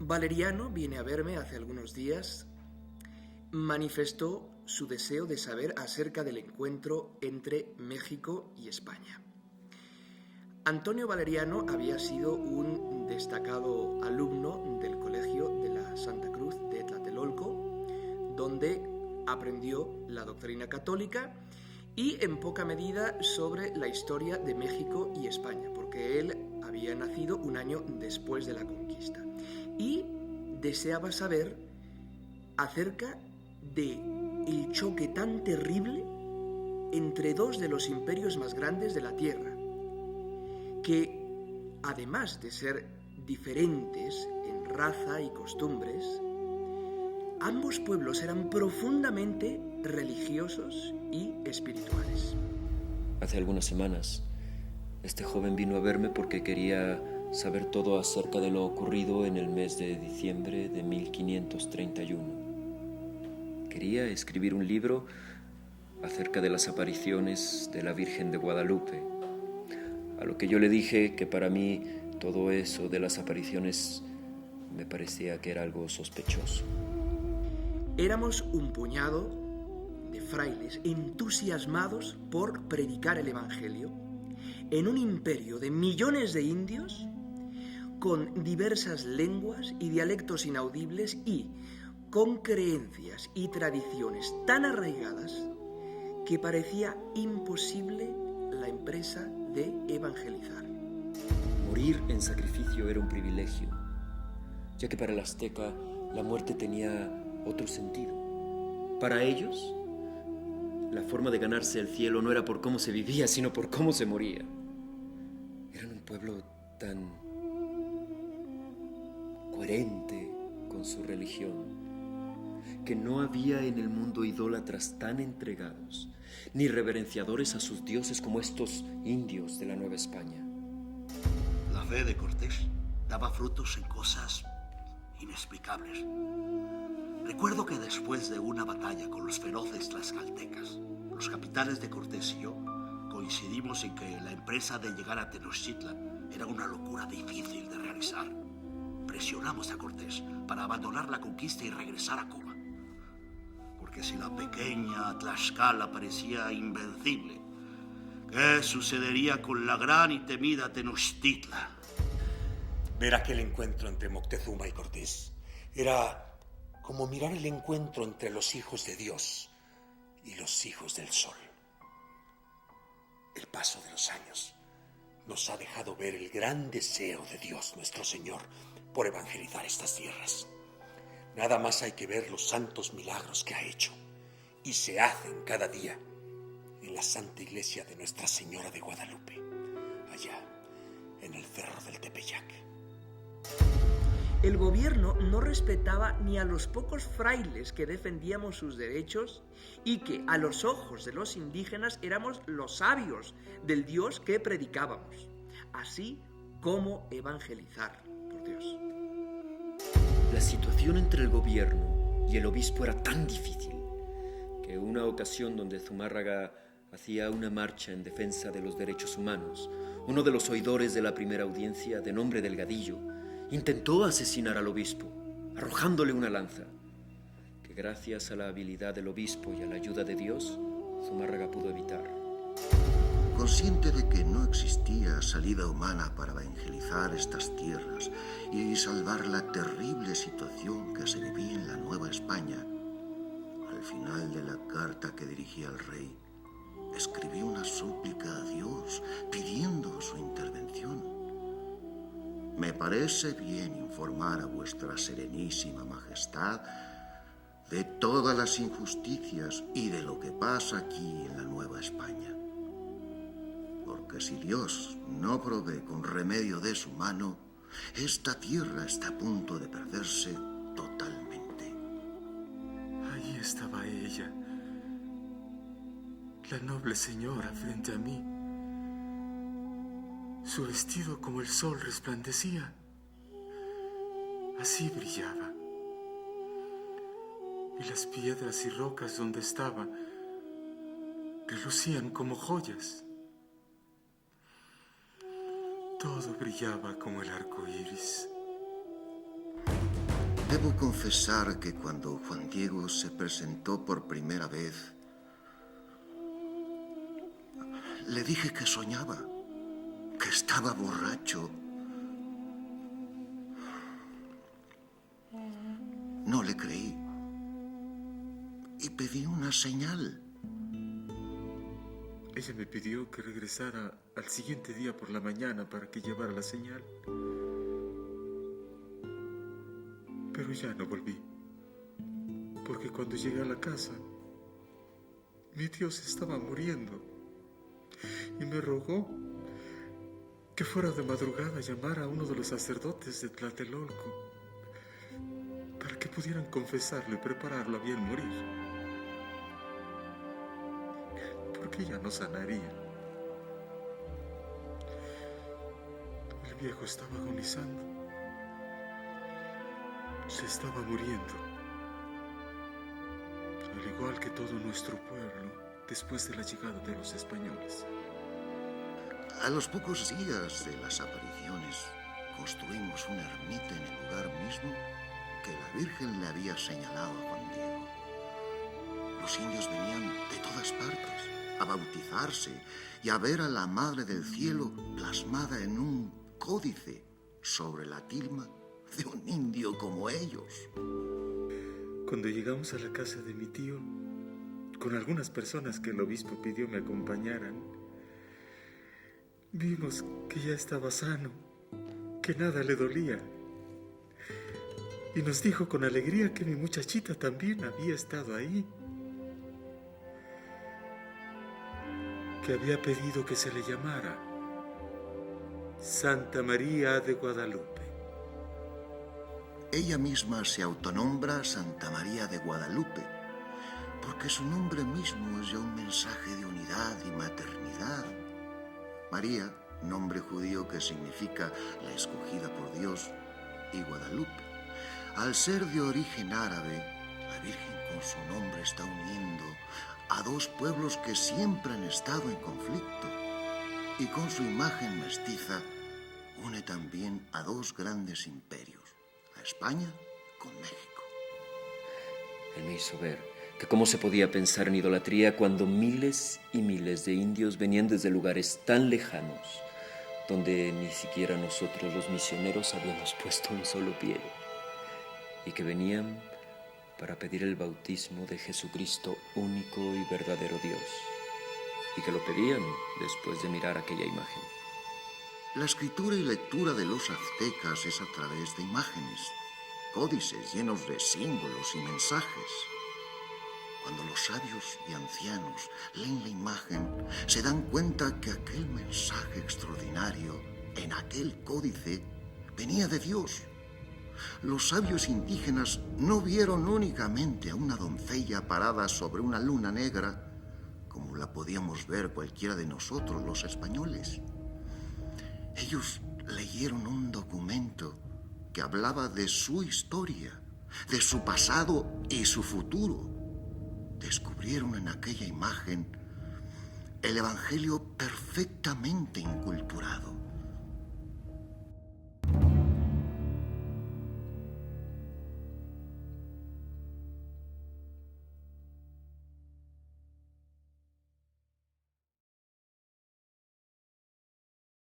Valeriano viene a verme hace algunos días. Manifestó su deseo de saber acerca del encuentro entre México y España. Antonio Valeriano había sido un destacado alumno del Colegio de la Santa Cruz de Tlatelolco, donde aprendió la doctrina católica y en poca medida sobre la historia de México y España, porque él había nacido un año después de la conquista y deseaba saber acerca del choque tan terrible entre dos de los imperios más grandes de la Tierra, que además de ser diferentes en raza y costumbres, ambos pueblos eran profundamente religiosos y espirituales. Hace algunas semanas, este joven vino a verme porque quería saber todo acerca de lo ocurrido en el mes de diciembre de 1531. Quería escribir un libro acerca de las apariciones de la Virgen de Guadalupe. A lo que yo le dije que para mí todo eso de las apariciones me parecía que era algo sospechoso. Éramos un puñado de frailes entusiasmados por predicar el Evangelio en un imperio de millones de indios con diversas lenguas y dialectos inaudibles y con creencias y tradiciones tan arraigadas que parecía imposible la empresa de evangelizar. Morir en sacrificio era un privilegio, ya que para el azteca la muerte tenía otro sentido. Para ellos, la forma de ganarse el cielo no era por cómo se vivía, sino por cómo se moría. Eran un pueblo tan coherente con su religión, que no había en el mundo idólatras tan entregados, ni reverenciadores a sus dioses como estos indios de la Nueva España. La fe de Cortés daba frutos en cosas inexplicables. Recuerdo que después de una batalla con los feroces tlaxcaltecas, los capitanes de Cortés y yo coincidimos en que la empresa de llegar a Tenochtitlan era una locura difícil de realizar. Presionamos a Cortés para abandonar la conquista y regresar a Cuba. Porque si la pequeña Tlaxcala parecía invencible, ¿qué sucedería con la gran y temida Tenochtitlan? Ver aquel encuentro entre Moctezuma y Cortés era como mirar el encuentro entre los hijos de Dios y los hijos del sol. El paso de los años nos ha dejado ver el gran deseo de Dios nuestro Señor por evangelizar estas tierras. Nada más hay que ver los santos milagros que ha hecho y se hacen cada día en la Santa Iglesia de Nuestra Señora de Guadalupe, allá en el Cerro del Tepeyac. El gobierno no respetaba ni a los pocos frailes que defendíamos sus derechos y que a los ojos de los indígenas éramos los sabios del Dios que predicábamos, así como evangelizar, por Dios. La situación entre el gobierno y el obispo era tan difícil que una ocasión donde Zumárraga hacía una marcha en defensa de los derechos humanos, uno de los oidores de la primera audiencia, de nombre Delgadillo, intentó asesinar al obispo, arrojándole una lanza, que gracias a la habilidad del obispo y a la ayuda de Dios, Zumárraga pudo evitar. Consciente de que no existía salida humana para evangelizar estas tierras y salvar la terrible situación que se vivía en la Nueva España, al final de la carta que dirigí al rey, escribí una súplica a Dios pidiendo su intervención. Me parece bien informar a vuestra serenísima majestad de todas las injusticias y de lo que pasa aquí en la Nueva España. Porque si Dios no provee con remedio de su mano, esta tierra está a punto de perderse totalmente. Ahí estaba ella, la noble señora frente a mí. Su vestido como el sol resplandecía. Así brillaba. Y las piedras y rocas donde estaba relucían como joyas. Todo brillaba como el arco iris. Debo confesar que cuando Juan Diego se presentó por primera vez, le dije que soñaba, que estaba borracho. No le creí y pedí una señal. Ella me pidió que regresara al siguiente día por la mañana para que llevara la señal. Pero ya no volví, porque cuando llegué a la casa, mi tío se estaba muriendo y me rogó que fuera de madrugada a llamar a uno de los sacerdotes de Tlatelolco para que pudieran confesarlo y prepararlo a bien morir, porque ya no sanaría. El viejo estaba agonizando. Se estaba muriendo, al igual que todo nuestro pueblo después de la llegada de los españoles. A los pocos días de las apariciones, construimos una ermita en el lugar mismo que la Virgen le había señalado a Juan Diego. Los indios venían de todas partes a bautizarse y a ver a la Madre del Cielo plasmada en un códice sobre la tilma de un indio como ellos. Cuando llegamos a la casa de mi tío, con algunas personas que el obispo pidió me acompañaran, vimos que ya estaba sano, que nada le dolía. Y nos dijo con alegría que mi muchachita también había estado ahí, que había pedido que se le llamara Santa María de Guadalupe. Ella misma se autonombra Santa María de Guadalupe, porque su nombre mismo es ya un mensaje de unidad y maternidad. María, nombre judío que significa la escogida por Dios, y Guadalupe, al ser de origen árabe, la Virgen con su nombre está uniendo a dos pueblos que siempre han estado en conflicto, y con su imagen mestiza une también a dos grandes imperios, a España con México. Él me hizo ver que cómo se podía pensar en idolatría cuando miles y miles de indios venían desde lugares tan lejanos, donde ni siquiera nosotros los misioneros habíamos puesto un solo pie, y que venían para pedir el bautismo de Jesucristo, único y verdadero Dios, y que lo pedían después de mirar aquella imagen. La escritura y lectura de los aztecas es a través de imágenes, códices llenos de símbolos y mensajes. Cuando los sabios y ancianos leen la imagen, se dan cuenta que aquel mensaje extraordinario en aquel códice venía de Dios. Los sabios indígenas no vieron únicamente a una doncella parada sobre una luna negra, como la podíamos ver cualquiera de nosotros los españoles. Ellos leyeron un documento que hablaba de su historia, de su pasado y su futuro. Descubrieron en aquella imagen el Evangelio perfectamente inculturado.